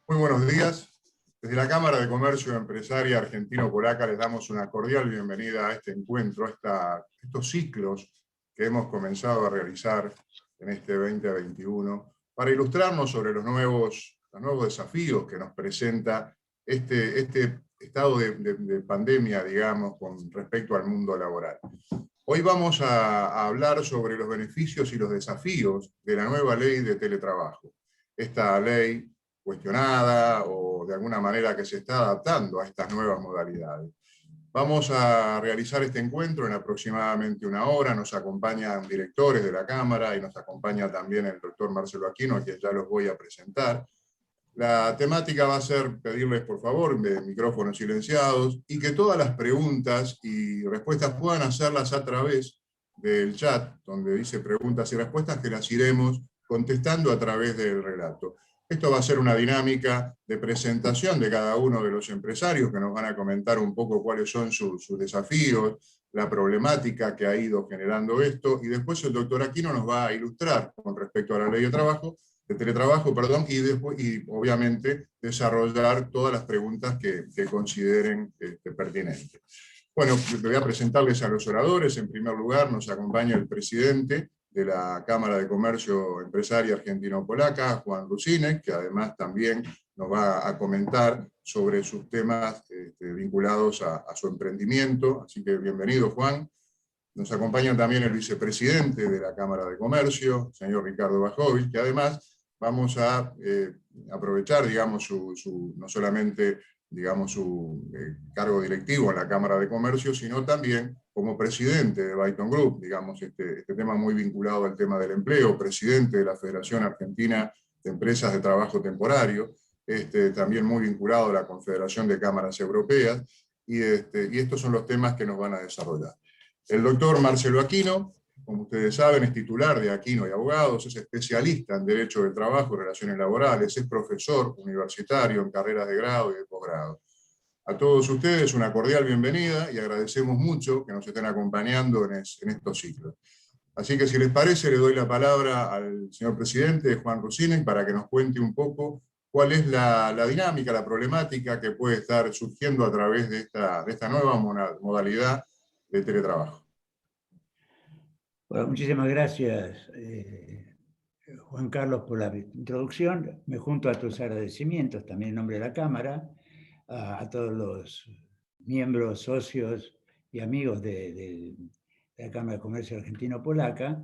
Muy buenos días. Desde la Cámara de Comercio Empresaria Argentino-Polaca les damos una cordial bienvenida a este encuentro, estos ciclos que hemos comenzado a realizar en este 2021 para ilustrarnos sobre los nuevos desafíos que nos presenta este estado de pandemia, digamos, con respecto al mundo laboral. Hoy vamos a hablar sobre los beneficios y los desafíos de la nueva ley de teletrabajo. Esta ley cuestionada o de alguna manera que se está adaptando a estas nuevas modalidades. Vamos a realizar este encuentro en aproximadamente una hora. Nos acompañan directores de la Cámara y nos acompaña también el doctor Marcelo Aquino, a quien ya los voy a presentar. La temática va a ser pedirles, por favor, micrófonos silenciados y que todas las preguntas y respuestas puedan hacerlas a través del chat, donde dice preguntas y respuestas, que las iremos contestando a través del relato. Esto va a ser una dinámica de presentación de cada uno de los empresarios que nos van a comentar un poco cuáles son sus desafíos, la problemática que ha ido generando esto, y después el doctor Aquino nos va a ilustrar con respecto a la ley de teletrabajo, y obviamente desarrollar todas las preguntas que consideren pertinentes. Bueno, voy a presentarles a los oradores. En primer lugar, nos acompaña el presidente de la Cámara de Comercio Empresaria Argentino-Polaca, Juan Rusinek, que además también nos va a comentar sobre sus temas vinculados a su emprendimiento. Así que bienvenido, Juan. Nos acompaña también el vicepresidente de la Cámara de Comercio, señor Ricardo Bajovic, que además vamos a aprovechar, digamos, no solamente, digamos, su cargo directivo en la Cámara de Comercio, sino también como presidente de Byton Group, digamos, este tema muy vinculado al tema del empleo, presidente de la Federación Argentina de Empresas de Trabajo Temporario, también muy vinculado a la Confederación de Cámaras Europeas, y estos son los temas que nos van a desarrollar. El doctor Marcelo Aquino, como ustedes saben, es titular de Aquino y Abogados, es especialista en Derecho del Trabajo y Relaciones Laborales, es profesor universitario en carreras de grado y de posgrado. A todos ustedes una cordial bienvenida y agradecemos mucho que nos estén acompañando en estos ciclos. Así que si les parece, le doy la palabra al señor presidente, Juan Rusinek, para que nos cuente un poco cuál es la dinámica, la problemática que puede estar surgiendo a través de esta nueva modalidad de teletrabajo. Bueno, muchísimas gracias, Juan Carlos, por la introducción. Me junto a tus agradecimientos también en nombre de la Cámara, a todos los miembros, socios y amigos de la Cámara de Comercio Argentino-Polaca,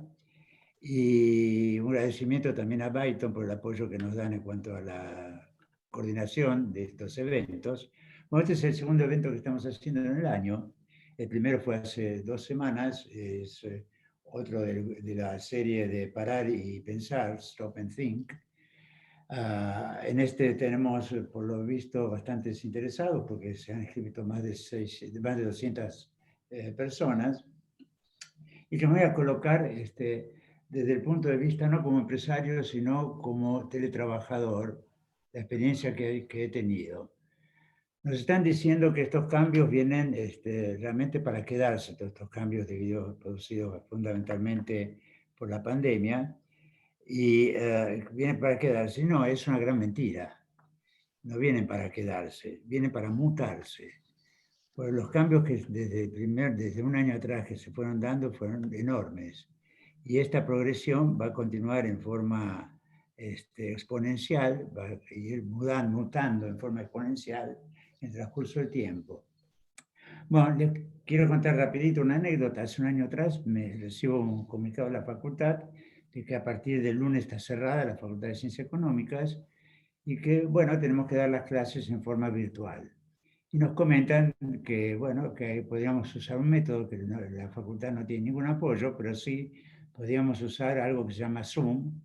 y un agradecimiento también a Byton por el apoyo que nos dan en cuanto a la coordinación de estos eventos. Bueno, este es el segundo evento que estamos haciendo en el año. El primero fue hace 2 semanas, es otro de la serie de Parar y Pensar, Stop and Think. En este tenemos, por lo visto, bastantes interesados, porque se han inscrito más de 200 personas. Y yo me voy a colocar desde el punto de vista no como empresario, sino como teletrabajador, la experiencia que he tenido. Nos están diciendo que estos cambios vienen realmente para quedarse, todos estos cambios producidos fundamentalmente por la pandemia, y vienen para quedarse. No, es una gran mentira. No vienen para quedarse, vienen para mutarse. Pues los cambios que desde un año atrás que se fueron dando fueron enormes. Y esta progresión va a continuar en forma exponencial, va a ir mutando en forma exponencial en el transcurso del tiempo. Bueno, les quiero contar rapidito una anécdota. Hace un año atrás me recibo un comunicado de la facultad de que a partir del lunes está cerrada la Facultad de Ciencias Económicas y que, bueno, tenemos que dar las clases en forma virtual. Y nos comentan que, bueno, que podríamos usar un método que la facultad no tiene ningún apoyo, pero sí podríamos usar algo que se llama Zoom.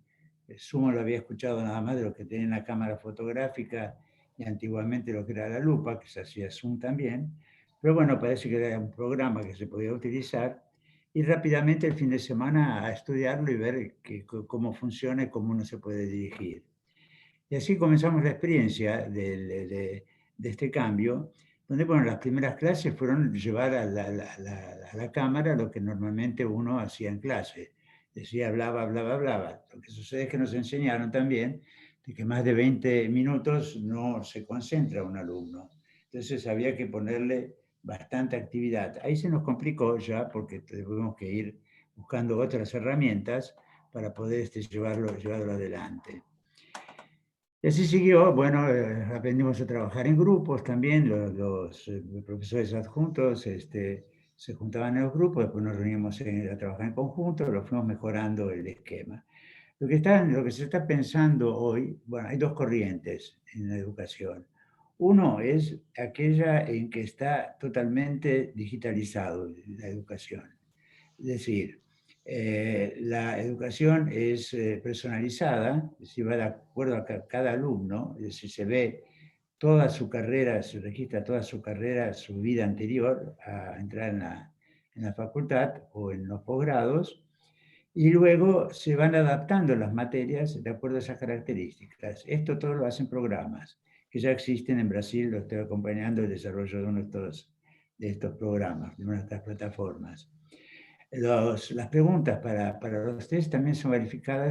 Zoom lo había escuchado nada más de los que tenían la cámara fotográfica y antiguamente lo que era la lupa, que se hacía Zoom también. Pero bueno, parece que era un programa que se podía utilizar, y rápidamente el fin de semana a estudiarlo y ver cómo funciona y cómo uno se puede dirigir. Y así comenzamos la experiencia de este cambio, donde, bueno, las primeras clases fueron llevar a la cámara lo que normalmente uno hacía en clase. Decía, hablaba. Lo que sucede es que nos enseñaron también de que más de 20 minutos no se concentra un alumno. Entonces había que ponerle bastante actividad. Ahí se nos complicó ya porque tuvimos que ir buscando otras herramientas para poder llevarlo adelante. Y así siguió, bueno, aprendimos a trabajar en grupos también, los profesores adjuntos se juntaban en los grupos, después nos reuníamos a trabajar en conjunto, lo fuimos mejorando el esquema. Lo que se está pensando hoy, bueno, hay dos corrientes en la educación. Uno es aquella en que está totalmente digitalizado la educación. Es decir, la educación es personalizada, es decir, va de acuerdo a cada alumno, es decir, se ve toda su carrera, se registra toda su carrera, su vida anterior a entrar en la facultad o en los posgrados, y luego se van adaptando las materias de acuerdo a esas características. Esto todo lo hacen programas que ya existen en Brasil, lo estoy acompañando el desarrollo de uno de estos programas, de una de estas plataformas. Las preguntas para los test también son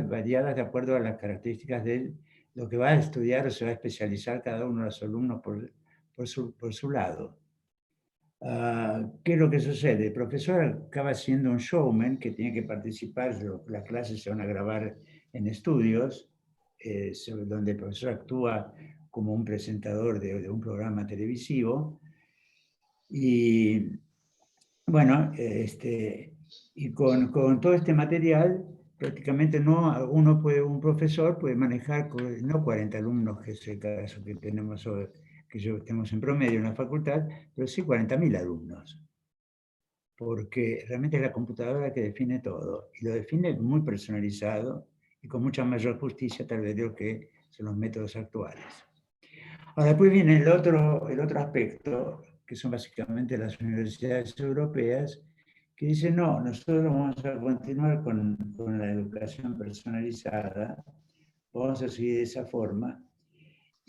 variadas de acuerdo a las características de lo que va a estudiar o se va a especializar cada uno de los alumnos por su lado. ¿Qué es lo que sucede? El profesor acaba siendo un showman que tiene que participar, las clases se van a grabar en estudios, donde el profesor actúa como un presentador de un programa televisivo. Y bueno, y con todo este material, prácticamente un profesor puede manejar no 40 alumnos, que es el caso que tenemos hoy, tenemos en promedio en la facultad, pero sí 40.000 alumnos, porque realmente es la computadora que define todo, y lo define muy personalizado y con mucha mayor justicia tal vez de lo que son los métodos actuales. Ahora, después viene el otro aspecto, que son básicamente las universidades europeas, que dicen, no, nosotros vamos a continuar con la educación personalizada, vamos a seguir de esa forma,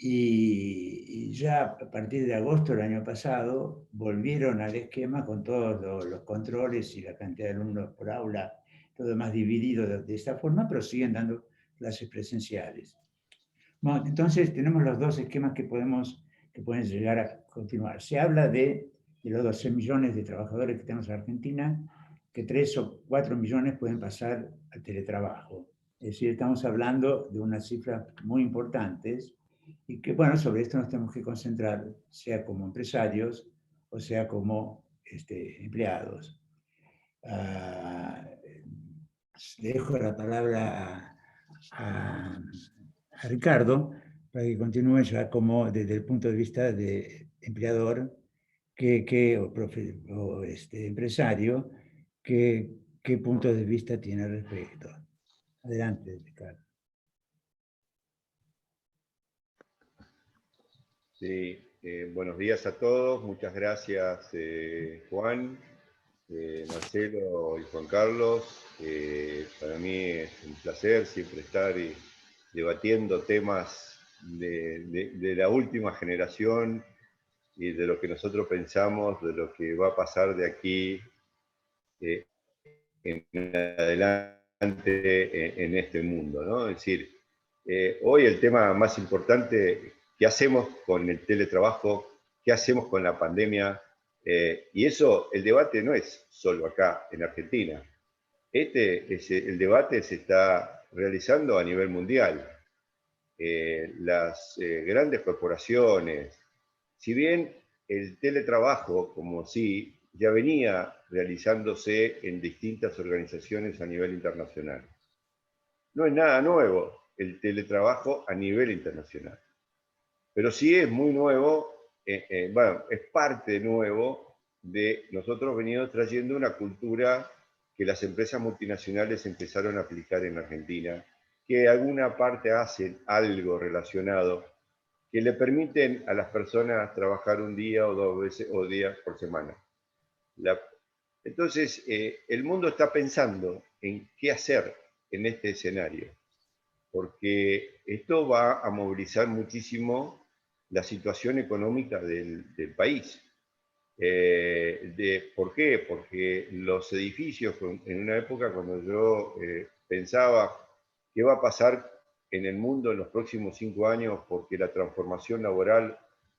y ya a partir de agosto del año pasado volvieron al esquema con todos los controles y la cantidad de alumnos por aula, todo más dividido de esta forma, pero siguen dando clases presenciales. Bueno, entonces tenemos los dos esquemas que pueden llegar a continuar. Se habla de los 12 millones de trabajadores que tenemos en Argentina, que 3 o 4 millones pueden pasar al teletrabajo. Es decir, estamos hablando de unas cifras muy importantes y que, bueno, sobre esto nos tenemos que concentrar, sea como empresarios o sea como empleados. Dejo la palabra a Ricardo para que continúe ya como desde el punto de vista de empleador o empresario, qué punto de vista tiene al respecto. Adelante, Ricardo. Sí, buenos días a todos, muchas gracias Juan, Marcelo y Juan Carlos. Para mí es un placer siempre estar debatiendo temas de la última generación y de lo que nosotros pensamos, de lo que va a pasar de aquí en adelante en este mundo, ¿no? Es decir, hoy el tema más importante, ¿qué hacemos con el teletrabajo? ¿Qué hacemos con la pandemia? Y eso, el debate no es solo acá en Argentina. El debate se está realizando a nivel mundial. Las grandes corporaciones, si bien el teletrabajo, como sí, ya venía realizándose en distintas organizaciones a nivel internacional. No es nada nuevo el teletrabajo a nivel internacional, pero sí es muy nuevo, bueno, es parte nuevo de nosotros venimos trayendo una cultura que las empresas multinacionales empezaron a aplicar en Argentina, que alguna parte hacen algo relacionado, que le permiten a las personas trabajar un día o 2 veces o días por semana. Entonces, el mundo está pensando en qué hacer en este escenario, porque esto va a movilizar muchísimo la situación económica del país. ¿Por qué? Porque los edificios, en una época cuando yo pensaba qué va a pasar en el mundo en los próximos 5 años porque la transformación laboral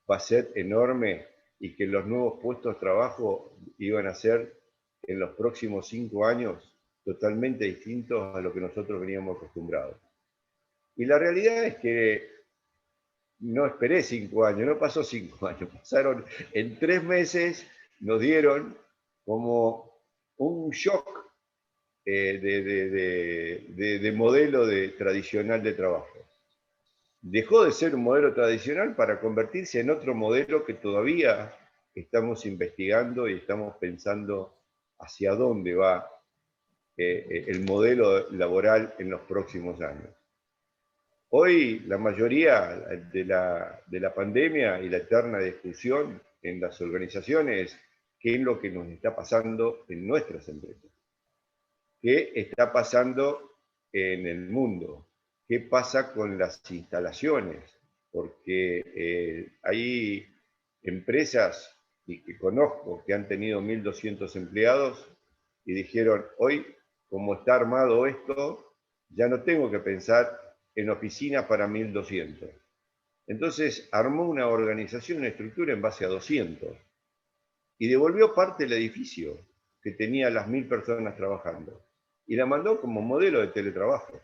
va a ser enorme y que los nuevos puestos de trabajo iban a ser en los próximos 5 años totalmente distintos a lo que nosotros veníamos acostumbrados. Y la realidad es que no esperé 5 años, no pasó 5 años, pasaron en 3 meses, nos dieron como un shock de modelo tradicional de trabajo. Dejó de ser un modelo tradicional para convertirse en otro modelo que todavía estamos investigando y estamos pensando hacia dónde va el modelo laboral en los próximos años. Hoy la mayoría de la pandemia y la eterna discusión en las organizaciones es qué es lo que nos está pasando en nuestras empresas, qué está pasando en el mundo, qué pasa con las instalaciones, porque hay empresas y que conozco que han tenido 1.200 empleados y dijeron, hoy, como está armado esto, ya no tengo que pensar en oficina para 1.200. Entonces armó una organización, una estructura en base a 200 y devolvió parte del edificio que tenía las 1.000 personas trabajando y la mandó como modelo de teletrabajo.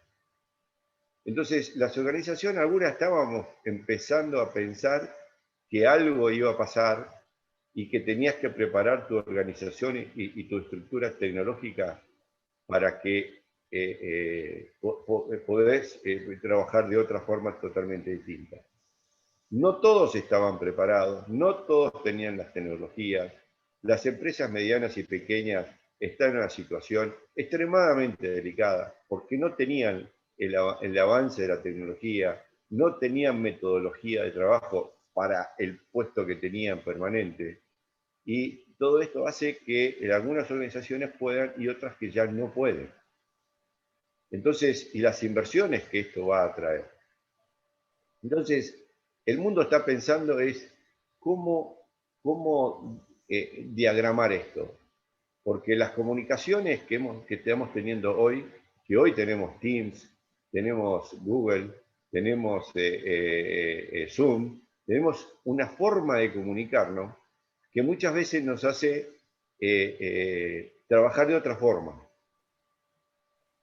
Entonces las organizaciones, algunas estábamos empezando a pensar que algo iba a pasar y que tenías que preparar tu organización y tu estructura tecnológica para que podés trabajar de otra forma totalmente distinta. No todos estaban preparados, no todos tenían las tecnologías. Las empresas medianas y pequeñas están en una situación extremadamente delicada porque no tenían el avance de la tecnología, no tenían metodología de trabajo para el puesto que tenían permanente. Y todo esto hace que en algunas organizaciones puedan y otras que ya no pueden. Entonces, y las inversiones que esto va a traer. Entonces, el mundo está pensando es cómo diagramar esto. Porque las comunicaciones que estamos teniendo hoy, que hoy tenemos Teams, tenemos Google, tenemos Zoom, tenemos una forma de comunicarnos que muchas veces nos hace trabajar de otra forma.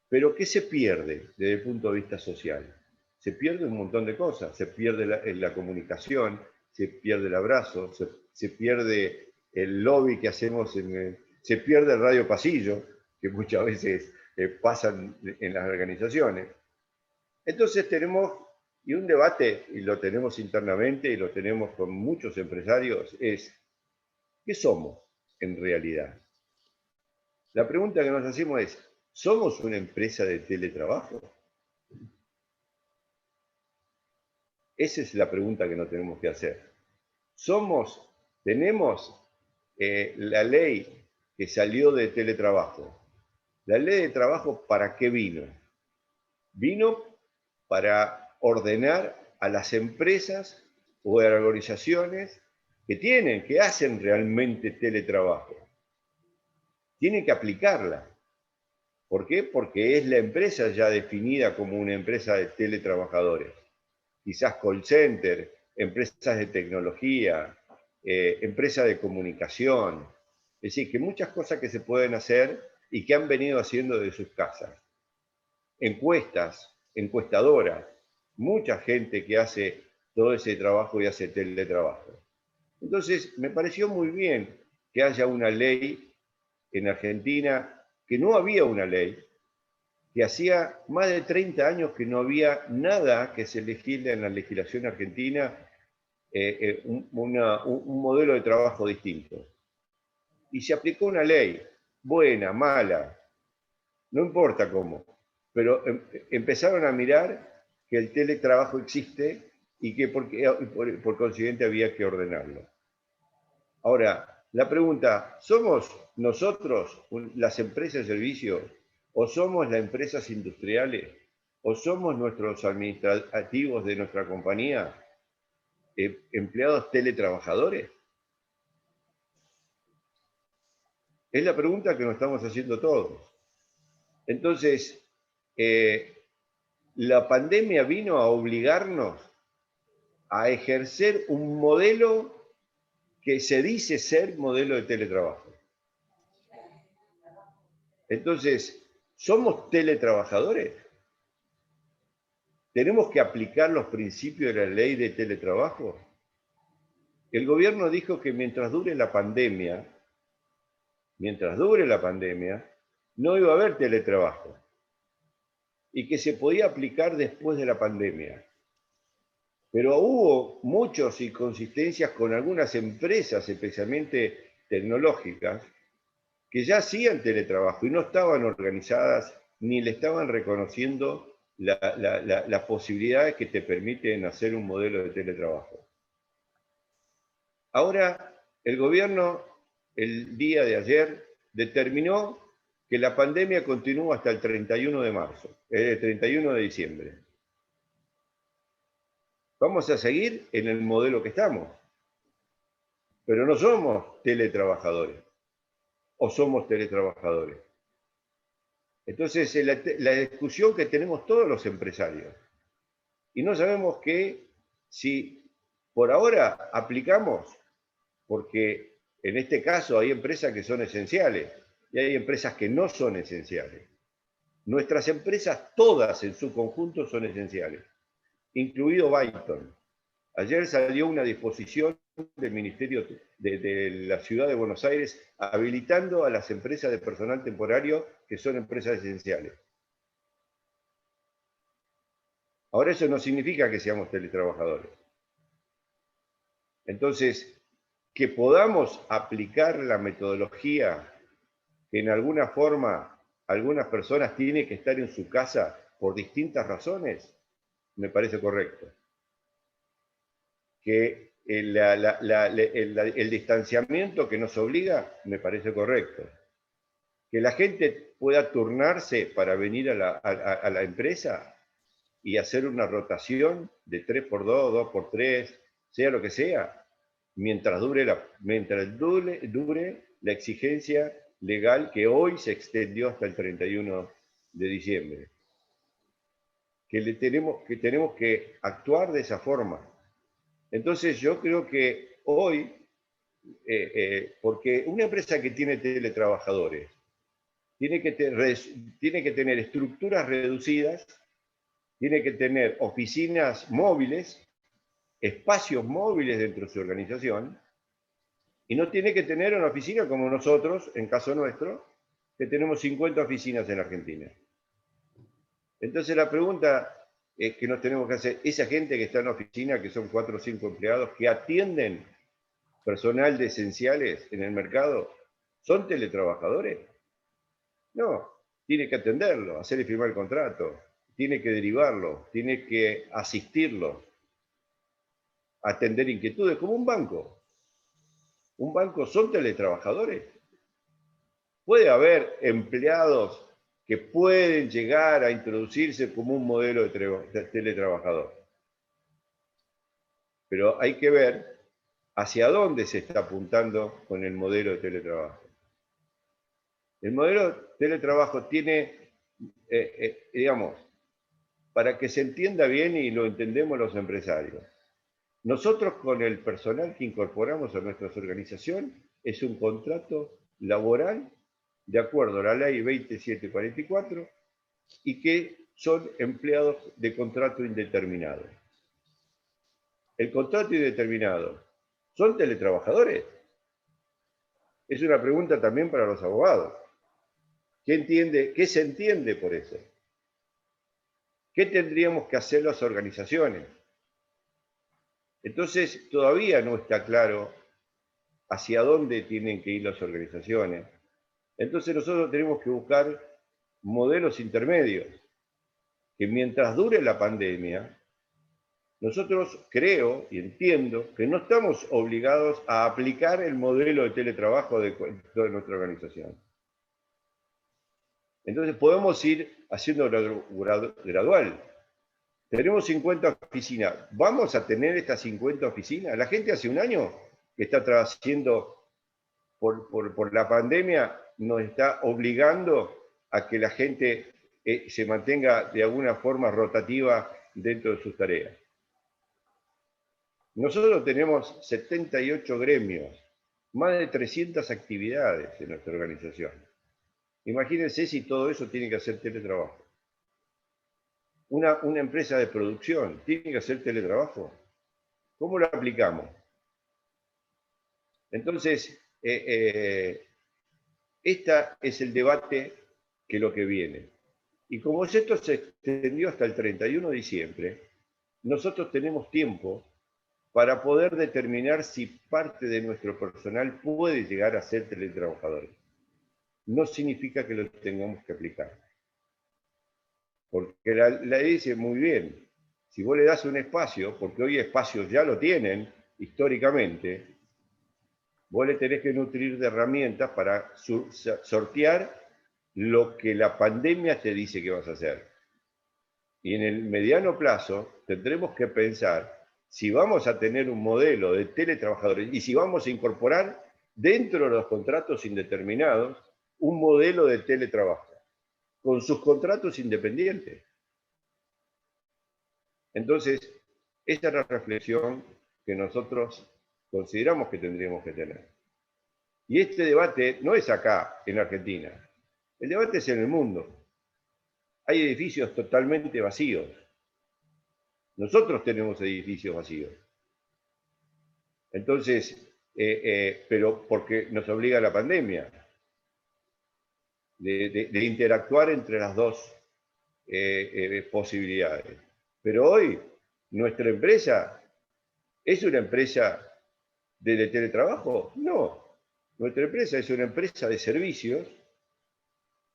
Pero ¿qué se pierde desde el punto de vista social? Se pierde un montón de cosas. Se pierde la comunicación, se pierde el abrazo, se pierde el lobby que hacemos, se pierde el radio pasillo, que muchas veces pasan en las organizaciones. Entonces tenemos, y un debate, y lo tenemos internamente, y lo tenemos con muchos empresarios, es ¿qué somos en realidad? La pregunta que nos hacemos es, ¿somos una empresa de teletrabajo? Esa es la pregunta que nos tenemos que hacer. Tenemos la ley que salió de teletrabajo. ¿La ley de trabajo para qué vino? Vino para ordenar a las empresas o a las organizaciones que hacen realmente teletrabajo. Tienen que aplicarla. ¿Por qué? Porque es la empresa ya definida como una empresa de teletrabajadores. Quizás call center, empresas de tecnología, empresas de comunicación. Es decir, que muchas cosas que se pueden hacer y que han venido haciendo desde sus casas. Encuestas, encuestadoras, mucha gente que hace todo ese trabajo y hace teletrabajo. Entonces, me pareció muy bien que haya una ley en Argentina, que no había una ley, que hacía más de 30 años que no había nada que se legisle en la legislación argentina, un modelo de trabajo distinto. Y se aplicó una ley, buena, mala, no importa cómo, pero empezaron a mirar que el teletrabajo existe y que por consiguiente había que ordenarlo. Ahora, la pregunta, ¿somos nosotros las empresas de servicios o somos las empresas industriales o somos nuestros administrativos de nuestra compañía empleados teletrabajadores? Es la pregunta que nos estamos haciendo todos. Entonces, la pandemia vino a obligarnos a ejercer un modelo que se dice ser modelo de teletrabajo. Entonces, ¿somos teletrabajadores? ¿Tenemos que aplicar los principios de la ley de teletrabajo? El gobierno dijo que mientras dure la pandemia, no iba a haber teletrabajo y que se podía aplicar después de la pandemia. Pero hubo muchas inconsistencias con algunas empresas, especialmente tecnológicas, que ya hacían teletrabajo y no estaban organizadas ni le estaban reconociendo las posibilidades que te permiten hacer un modelo de teletrabajo. Ahora, el gobierno, el día de ayer, determinó que la pandemia continúa hasta el 31 de marzo, el 31 de diciembre. Vamos a seguir en el modelo que estamos, pero no somos teletrabajadores, o somos teletrabajadores. Entonces, la discusión que tenemos todos los empresarios, y no sabemos si por ahora aplicamos, porque en este caso hay empresas que son esenciales y hay empresas que no son esenciales. Nuestras empresas todas en su conjunto son esenciales, incluido Byton. Ayer salió una disposición del Ministerio de la Ciudad de Buenos Aires habilitando a las empresas de personal temporario que son empresas esenciales. Ahora eso no significa que seamos teletrabajadores. Entonces, que podamos aplicar la metodología que en alguna forma algunas personas tienen que estar en su casa por distintas razones, me parece correcto. Que el distanciamiento que nos obliga, me parece correcto. Que la gente pueda turnarse para venir a la empresa y hacer una rotación de 3x2, 2x3, sea lo que sea, mientras dure la exigencia legal que hoy se extendió hasta el 31 de diciembre. Que tenemos que actuar de esa forma. Entonces yo creo que hoy, porque una empresa que tiene teletrabajadores tiene que tener estructuras reducidas, tiene que tener oficinas móviles, espacios móviles dentro de su organización, y no tiene que tener una oficina como nosotros, en caso nuestro, que tenemos 50 oficinas en Argentina. Entonces la pregunta que nos tenemos que hacer, esa gente que está en la oficina, que son 4 o 5 empleados, que atienden personal de esenciales en el mercado, ¿son teletrabajadores? No, tiene que atenderlo, hacerle firmar el contrato, tiene que derivarlo, tiene que asistirlo, atender inquietudes, como un banco. ¿Un banco son teletrabajadores? Puede haber empleados que pueden llegar a introducirse como un modelo de teletrabajador. Pero hay que ver hacia dónde se está apuntando con el modelo de teletrabajo. El modelo de teletrabajo tiene, digamos, para que se entienda bien y lo entendemos los empresarios, nosotros con el personal que incorporamos a nuestras organizaciones es un contrato laboral de acuerdo a la ley 2744 y que son empleados de contrato indeterminado. El contrato indeterminado, ¿son teletrabajadores? Es una pregunta también para los abogados. ¿Qué se entiende por eso? ¿Qué tendríamos que hacer las organizaciones? Entonces, todavía no está claro hacia dónde tienen que ir las organizaciones. Entonces, nosotros tenemos que buscar modelos intermedios, que mientras dure la pandemia, nosotros creo y entiendo que no estamos obligados a aplicar el modelo de teletrabajo de nuestra organización. Entonces, podemos ir haciendo gradual. Tenemos 50 oficinas. ¿Vamos a tener estas 50 oficinas? La gente hace un año que está haciendo, por la pandemia, nos está obligando a que la gente se mantenga de alguna forma rotativa dentro de sus tareas. Nosotros tenemos 78 gremios, más de 300 actividades en nuestra organización. Imagínense si todo eso tiene que hacer teletrabajo. Una empresa de producción tiene que hacer teletrabajo. ¿Cómo lo aplicamos? Entonces, este es el debate que lo que viene. Y como esto se extendió hasta el 31 de diciembre, nosotros tenemos tiempo para poder determinar si parte de nuestro personal puede llegar a ser teletrabajador. No significa que lo tengamos que aplicar. Porque la ley dice muy bien, si vos le das un espacio, porque hoy espacios ya lo tienen históricamente, vos le tenés que nutrir de herramientas para sortear lo que la pandemia te dice que vas a hacer. Y en el mediano plazo tendremos que pensar si vamos a tener un modelo de teletrabajadores y si vamos a incorporar dentro de los contratos indeterminados un modelo de teletrabajo con sus contratos independientes. Entonces, esta es la reflexión que nosotros consideramos que tendríamos que tener. Y este debate no es acá, en Argentina. El debate es en el mundo. Hay edificios totalmente vacíos. Nosotros tenemos edificios vacíos. Entonces, pero porque nos obliga la pandemia de interactuar entre las dos posibilidades. Pero hoy, nuestra empresa, ¿es una empresa de teletrabajo? No. Nuestra empresa es una empresa de servicios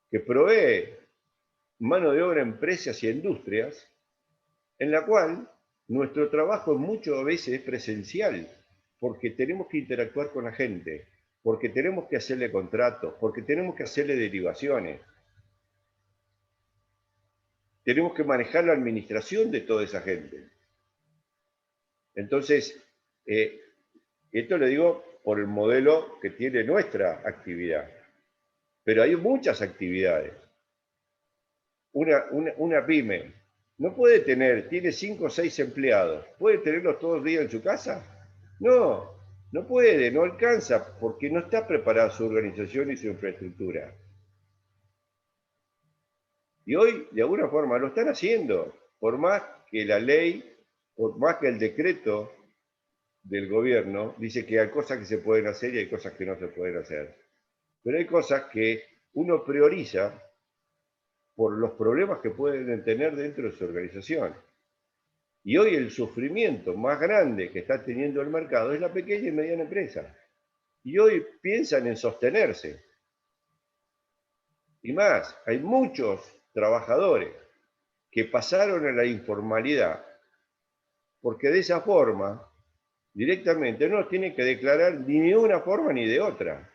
que provee mano de obra a empresas y a industrias, en la cual nuestro trabajo muchas veces es presencial, porque tenemos que interactuar con la gente, porque tenemos que hacerle contratos, porque tenemos que hacerle derivaciones. Tenemos que manejar la administración de toda esa gente. Entonces, esto lo digo por el modelo que tiene nuestra actividad. Pero hay muchas actividades. Una pyme no puede tiene 5 o 6 empleados. ¿Puede tenerlos todos los días en su casa? No, no puede, no alcanza, porque no está preparada su organización y su infraestructura. Y hoy, de alguna forma, lo están haciendo, por más que la ley, por más que el decreto del gobierno dice que hay cosas que se pueden hacer y hay cosas que no se pueden hacer. Pero hay cosas que uno prioriza por los problemas que pueden tener dentro de su organización. Y hoy el sufrimiento más grande que está teniendo el mercado es la pequeña y mediana empresa. Y hoy piensan en sostenerse. Y más, hay muchos trabajadores que pasaron a la informalidad porque de esa forma directamente no tienen que declarar ni de una forma ni de otra.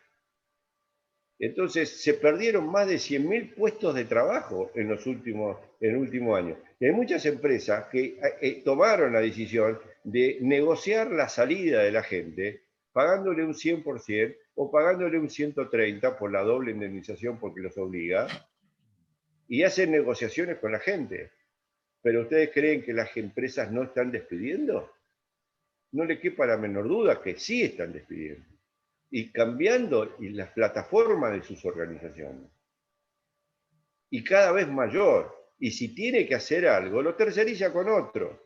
Entonces se perdieron más de 100.000 puestos de trabajo en el último año. Y hay muchas empresas que tomaron la decisión de negociar la salida de la gente pagándole un 100% o pagándole un 130% por la doble indemnización porque los obliga, y hacen negociaciones con la gente. ¿Pero ustedes creen que las empresas no están despidiendo? No le quepa la menor duda que sí están despidiendo. Y cambiando las plataformas de sus organizaciones. Y cada vez mayor. Y si tiene que hacer algo, lo terceriza con otro.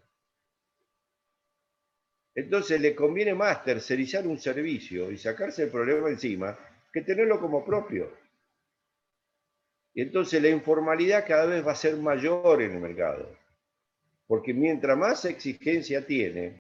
Entonces le conviene más tercerizar un servicio y sacarse el problema encima que tenerlo como propio. Y entonces la informalidad cada vez va a ser mayor en el mercado. Porque mientras más exigencia tiene,